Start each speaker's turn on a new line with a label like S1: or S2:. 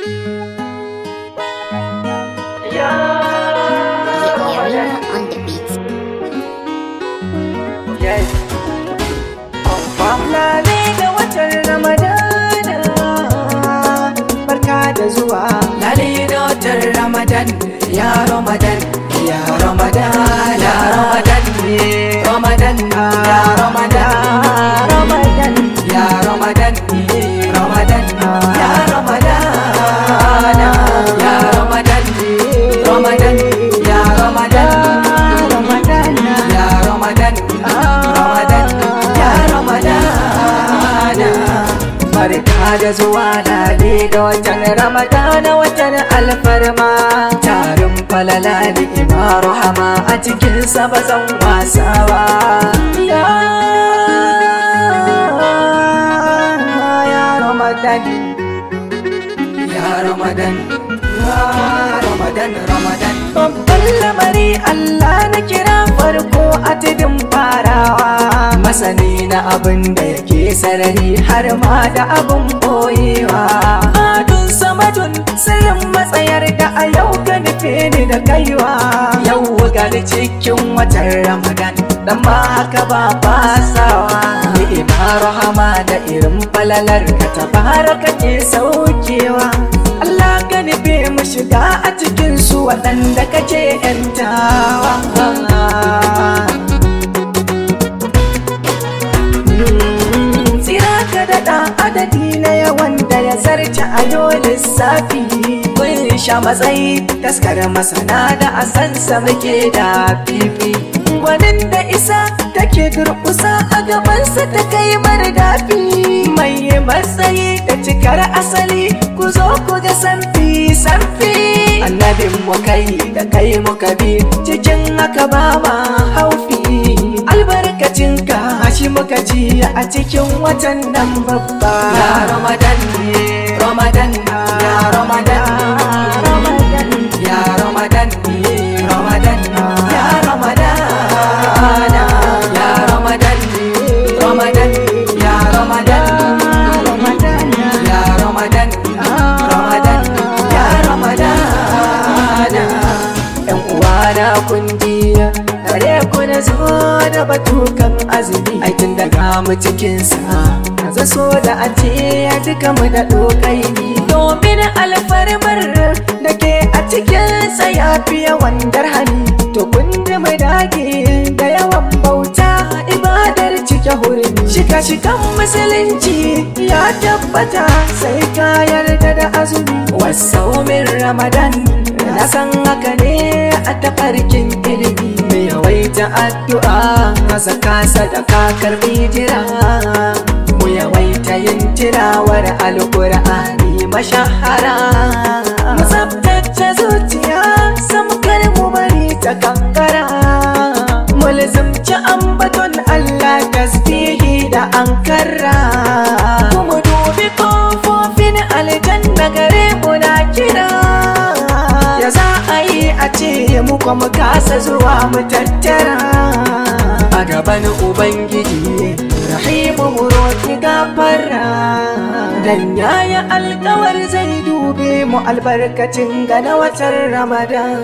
S1: On the beat.
S2: Yes. Lale da watan Ramadana, barka da zuwa. Lale da watan Ramadan, ya Ramadan, ya Ramadan, ya Ramadan, Ramadan, ya Ramadan, Ramadan, ya Ramadan, Ramadan, ya Ramadan, ya Ramadan, Ramadan, ya Ramadan, Ramadan, ya Ramadan, Ramadan, ya Ramadan. Barka da zuwa lale da watan Ramadana, watan alfarma, tarin falala da ima rahama a cikinsa ba zan wasa ba. Ya Ramadan, ya Ramadan, ya Ramadan, Ramadan. Babban lamari Allah na kira farko a tudun farawa, masani na abin da yake sarari har ma da abin boyewa. Adun samadun sirrin matsayar da a yau ka nufe ni da kaiwa. Yau gani cikin watan Ramadan, dan ma haka ba fasawa. Ni'ima rahama da irin falalar ka tabaraka ke saukewa. Allah ka nufe mu shiga a cikin su waɗanda kake yantawa. Tsira ka daɗa adadi na yawan da ya zarce a yau lissafi. Kun sha matsayi taskar masana da asansa muke da fifi. Gwanin da isa take durƙusa a gabansa ta kai mardafi. Mai matsayi da cikar asali, ku zo ku ga sanfi sanfi. Annabin mu kai da kai muka bi, cikin haka ba ma haufi. Albarkacin ka shi muka ji a cikin watan nan babba. Ya Ramadan, Ramadan, ya Ramadan, Ramadan, ya Ramadan, Ramadan, ya Ramadan, ya Ramadan, Ramadan, ya Ramadan, Ramadan, ya Ramadan, Ramadan, ya Ramadan. Yan uwana kun ji, kare ku na zo da batukan azumi. Ai tun daga mu cikinsa, kaza so da a ce ya duka mu da dokai ni. Domin alfarmar da ke a cikinsa ya fi yawan darhami. To kun ji mu dage da yawan bauta, ibadar cike hurmi. Shika-shikan musulunci ya tabbata sai ka yarda da azumi. Wasaumin Ramadan, na san haka ne a tafarkin ilimi. Mai yawaita addu'a, zaka sadaka karbi jira. Mu yawaita yin tilawar alƙur'ani mashahara. Mu tsabtace zuciya, samkar mu bari ta kankara. Mu lizumci ambaton Allah, tasbihi da ankara. Mu dubi kofofin aljanna gare mu na kira. Ya za a yi a ce mu kuma kasa zuwa mu tattara a gaban Ubangiji Rahimu mu roƙi gafara. Dan yayi alƙawar zai dube mu albarkacin ga na watan Ramadan.